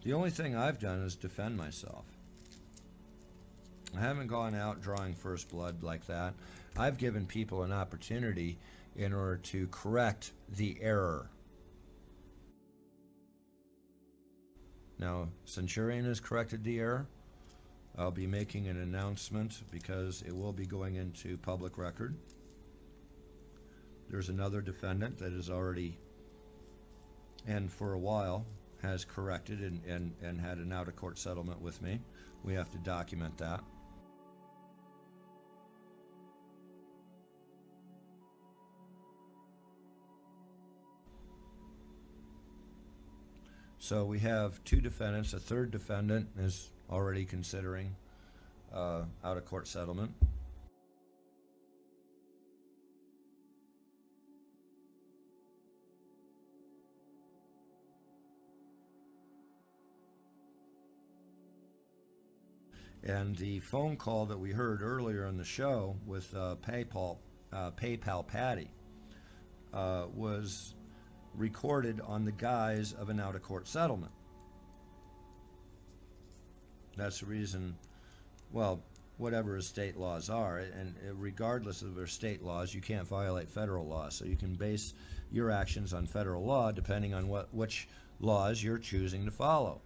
The only thing I've done is defend myself. I haven't gone out drawing first blood like that. I've given people an opportunity in order to correct the error. Now, Centurion has corrected the error. I'll be making an announcement because it will be going into public record. There's another defendant that is already, and for a while, has corrected and had an out-of-court settlement with me. We have to document that. So we have two defendants. A third defendant is already considering out-of-court settlement. And the phone call that we heard earlier in the show with PayPal Patty was recorded on the guise of an out-of-court settlement. That's the reason, well, whatever his state laws are, and regardless of their state laws, you can't violate federal law. So you can base your actions on federal law depending on which laws you're choosing to follow.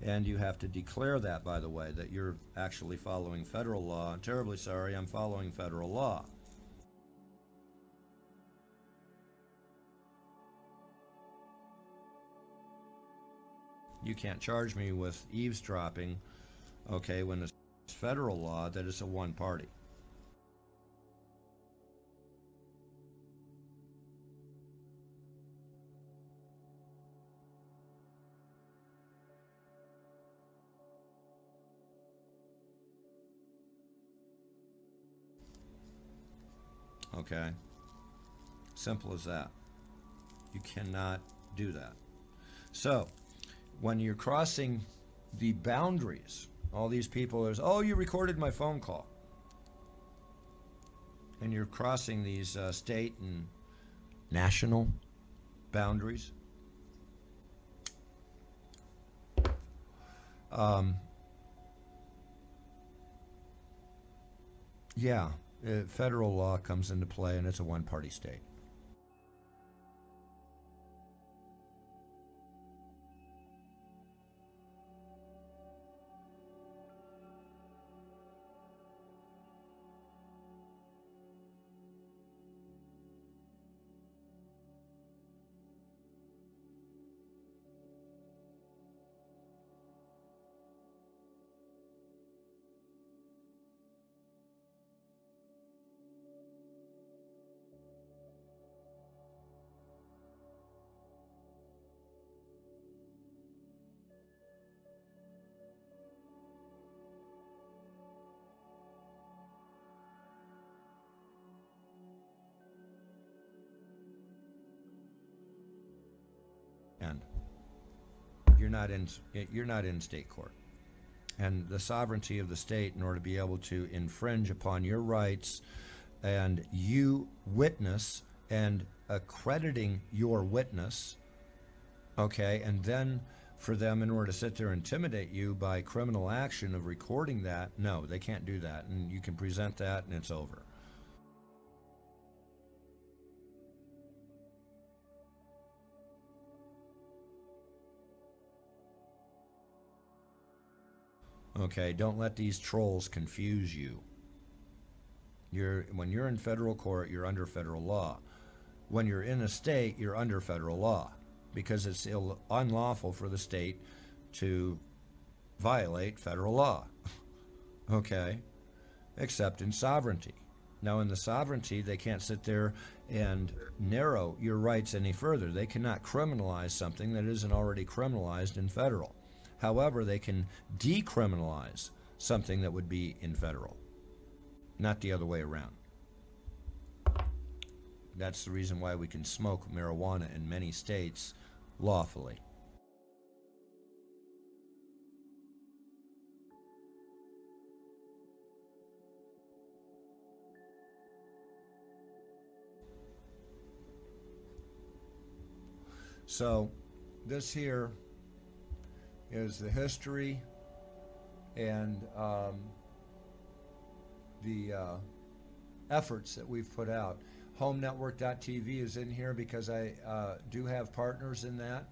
And you have to declare that, by the way, that you're actually following federal law. I'm terribly sorry, I'm following federal law. You can't charge me with eavesdropping, okay, when it's federal law that is a one party. Okay? Simple as that. You cannot do that. So, when you're crossing the boundaries, all these people are, oh, you recorded my phone call. And you're crossing these state and national boundaries. Yeah, federal law comes into play, and it's a one-party state. And you're not in state court. And the sovereignty of the state, in order to be able to infringe upon your rights, and you witness and accrediting your witness, okay, and then for them, in order to sit there and intimidate you by criminal action of recording that, no, they can't do that. And you can present that and it's over. Okay, don't let these trolls confuse you. When you're in federal court, you're under federal law. When you're in a state, you're under federal law, because it's unlawful for the state to violate federal law. Okay, except in sovereignty. Now, in the sovereignty, they can't sit there and narrow your rights any further. They cannot criminalize something that isn't already criminalized in federal. However, they can decriminalize something that would be in federal, not the other way around. That's the reason why we can smoke marijuana in many states lawfully. So this here is the history and the efforts that we've put out. HomeNetwork.tv is in here because I do have partners in that,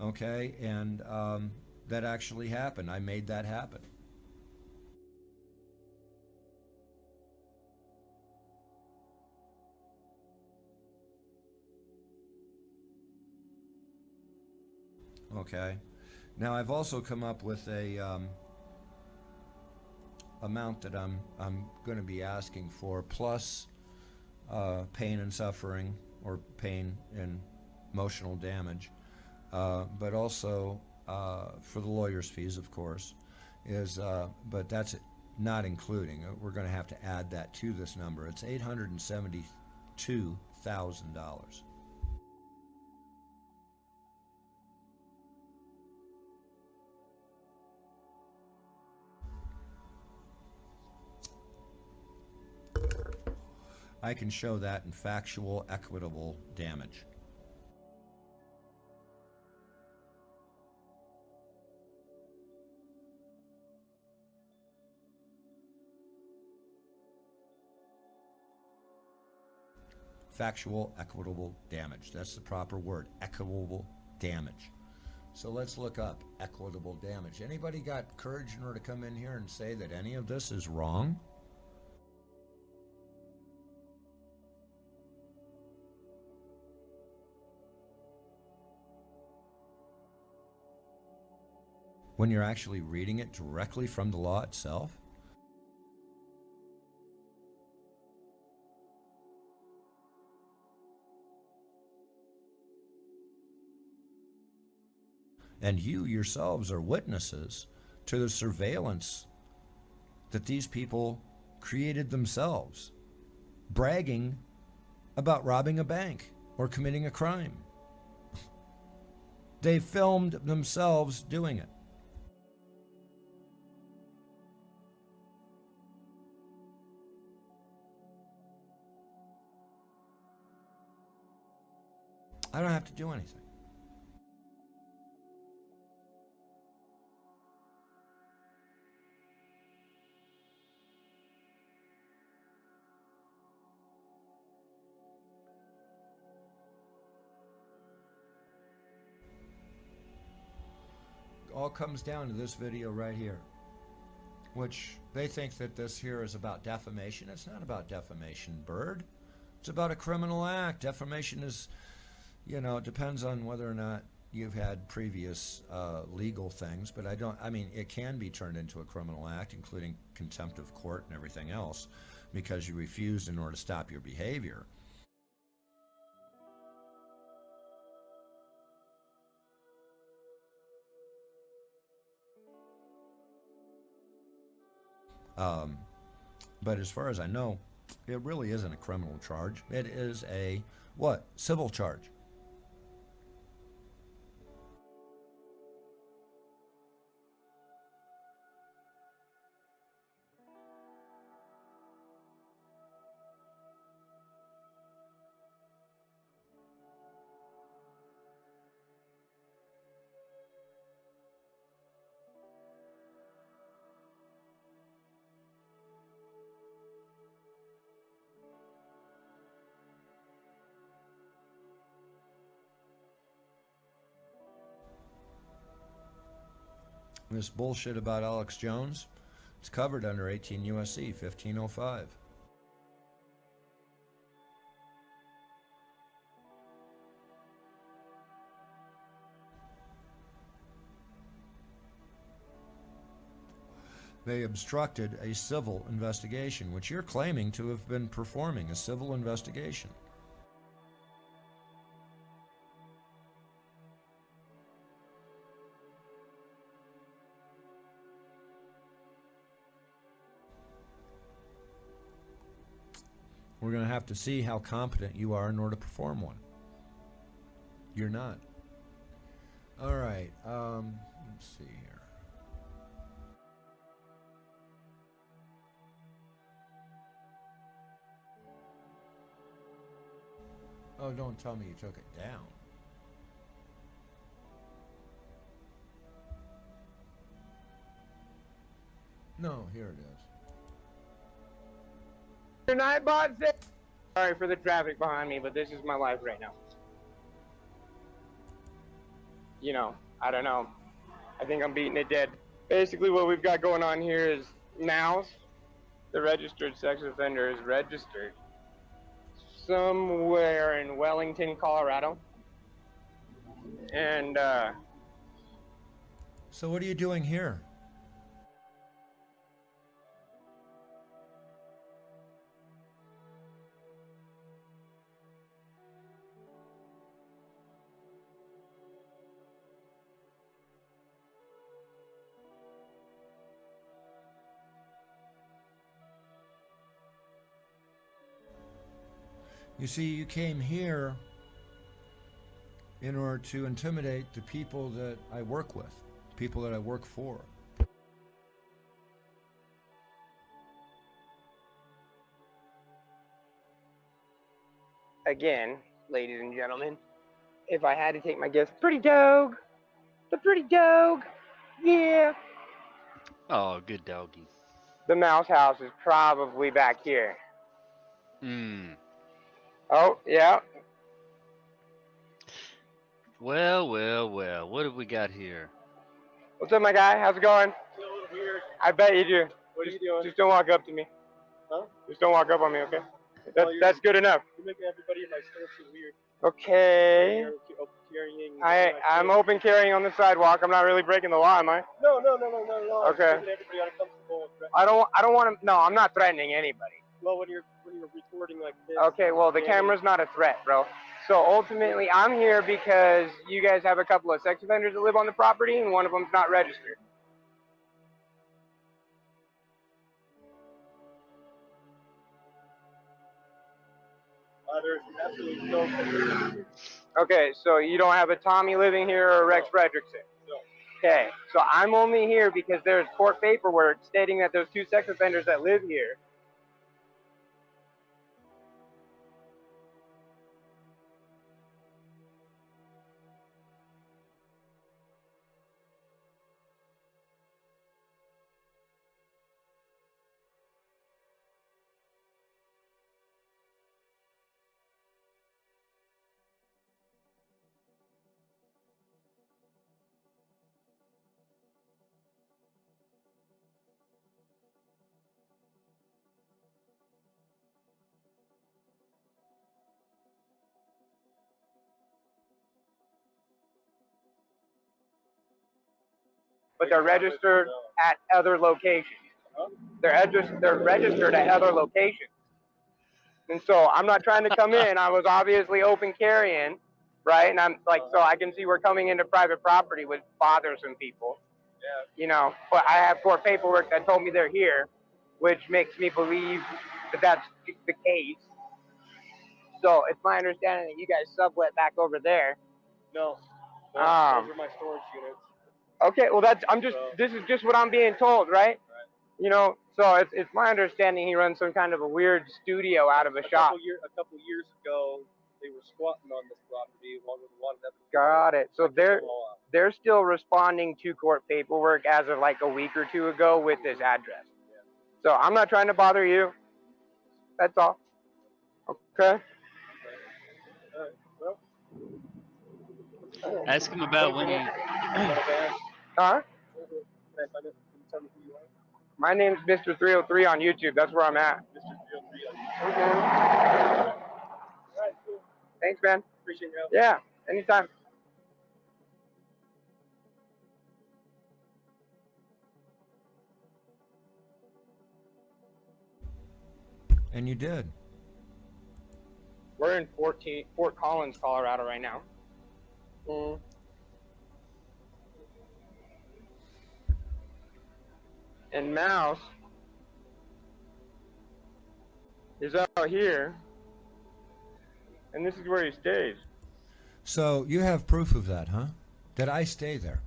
okay, and that actually happened. I made that happen. Okay. Now I've also come up with a amount that I'm going to be asking for, plus pain and suffering, or pain and emotional damage, but also for the lawyer's fees, of course, is but that's not including. We're going to have to add that to this number. It's $872,000. I can show that in factual, equitable damage. Factual, equitable damage. That's the proper word, equitable damage. So let's look up equitable damage. Anybody got courage in order to come in here and say that any of this is wrong? When you're actually reading it directly from the law itself? And you yourselves are witnesses to the surveillance that these people created themselves, bragging about robbing a bank or committing a crime. They filmed themselves doing it. I don't have to do anything. All comes down to this video right here, which they think that this here is about defamation. It's not about defamation, Bird. It's about a criminal act. Defamation is, you know, it depends on whether or not you've had previous legal things, but I mean, it can be turned into a criminal act, including contempt of court and everything else, because you refused in order to stop your behavior. But as far as I know, it really isn't a criminal charge. It is a, what? Civil charge. This bullshit about Alex Jones, it's covered under 18 U.S.C. 1505. They obstructed a civil investigation, which you're claiming to have been performing a civil investigation. We're going to have to see how competent you are in order to perform one. You're not. All right. Let's see here. Oh, don't tell me you took it down. No, here it is. Nightbot said, sorry for the traffic behind me, but this is my life right now. You know, I don't know. I think I'm beating it dead. Basically, what we've got going on here is Mouse, the registered sex offender, is registered somewhere in Wellington, Colorado. And, So what are you doing here? You see, you came here in order to intimidate the people that I work with, people that I work for. again, ladies and gentlemen, if I had to take my guess, pretty dog, the pretty dog, yeah. Oh, good doggy. The mouse house is probably back here. Hmm. Oh, yeah. Well, well, well. What have we got here? What's up, my guy? How's it going? Feel a little weird. I bet you do. What are you doing? Just don't walk up to me. Huh? Just don't walk up on me, okay? Well, That's good enough. You're making everybody in my store feel weird. Okay. You're carrying. I'm open carrying on the sidewalk. I'm not really breaking the law, am I? No. Okay. Making everybody uncomfortable. I don't want to. No, I'm not threatening anybody. Well, when you're retorting like this. Okay, well, the camera's not a threat, bro. So ultimately, I'm here because you guys have a couple of sex offenders that live on the property, and one of them's not registered. There's absolutely no connection. Okay, so you don't have a Tommy living here or a Rex Fredrickson? No. Okay, so I'm only here because there's court paperwork stating that those two sex offenders that live here. But they're registered at other locations. They're registered at other locations. And so I'm not trying to come in. I was obviously open carrying, right? And I'm like, so I can see we're coming into private property, which bothers some people. Yeah. You know, but I have court paperwork that told me they're here, which makes me believe that that's the case. So it's my understanding that you guys sublet back over there. No. Those are my storage units. Okay, well this is just what I'm being told, right? Right. You know, so it's my understanding he runs some kind of a weird studio out of a shop. A couple years ago, they were squatting on this property along with a lot of other people. Got it. So they're still responding to court paperwork as of like a week or two ago with this address. Yeah. So I'm not trying to bother you. That's all. Okay. All right. Well. Ask him about when you. Huh? Can I find it? Can you tell me who you are? My name's Mr. 303 on YouTube. That's where I'm at. Mr. 303. Mm-hmm. All right, cool. Thanks, man. Appreciate your help. Yeah, anytime. And you did. We're in Fort Collins, Colorado right now. And Mouse is out here, and this is where he stays. So you have proof of that, huh? That I stay there.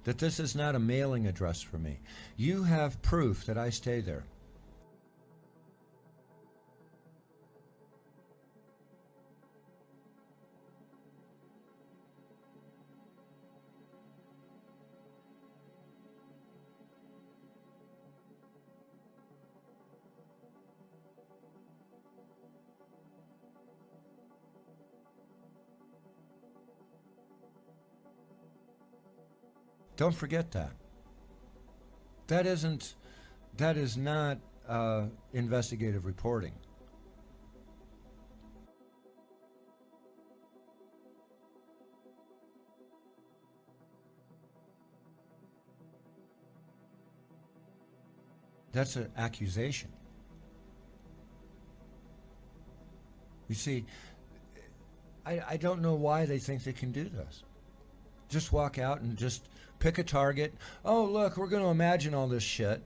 That this is not a mailing address for me. You have proof that I stay there. Don't forget that. That is not investigative reporting. That's an accusation. You see, I don't know why they think they can do this. Just walk out and just pick a target. Oh, look, we're going to imagine all this shit.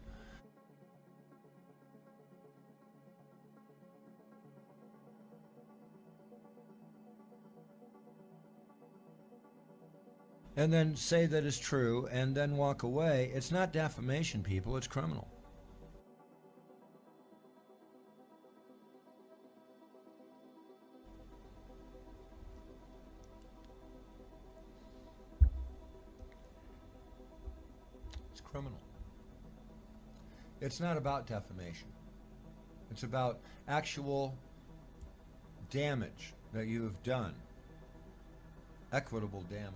And then say that it's true and then walk away. It's not defamation, people. It's criminal. It's criminal. It's not about defamation. It's about actual damage that you have done. Equitable damage.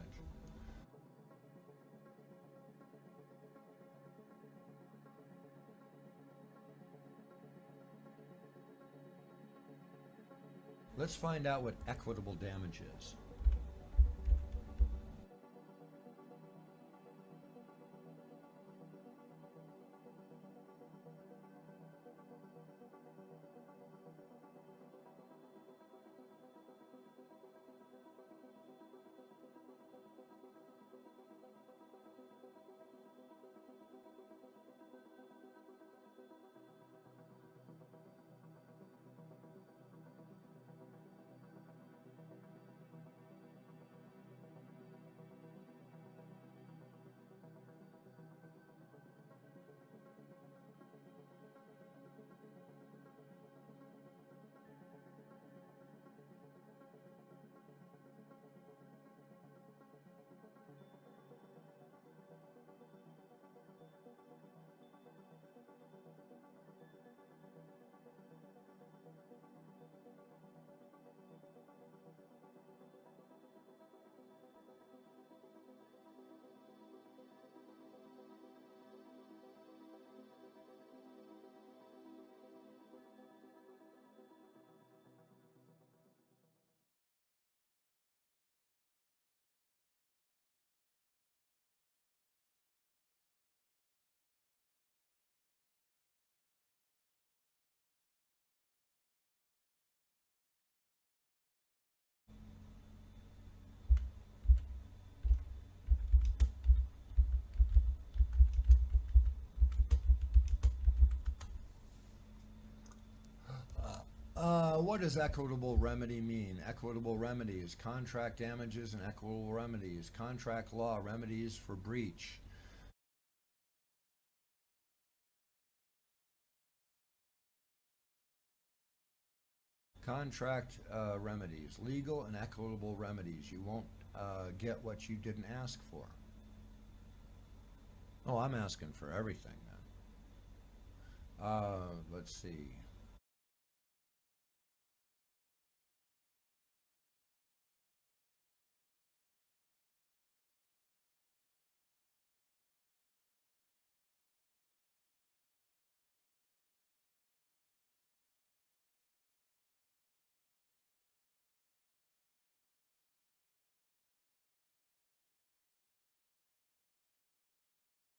Let's find out what equitable damage is. What does equitable remedy mean? Equitable remedies, contract damages and equitable remedies, contract law, remedies for breach. Contract remedies, legal and equitable remedies. You won't get what you didn't ask for. Oh, I'm asking for everything then. Let's see.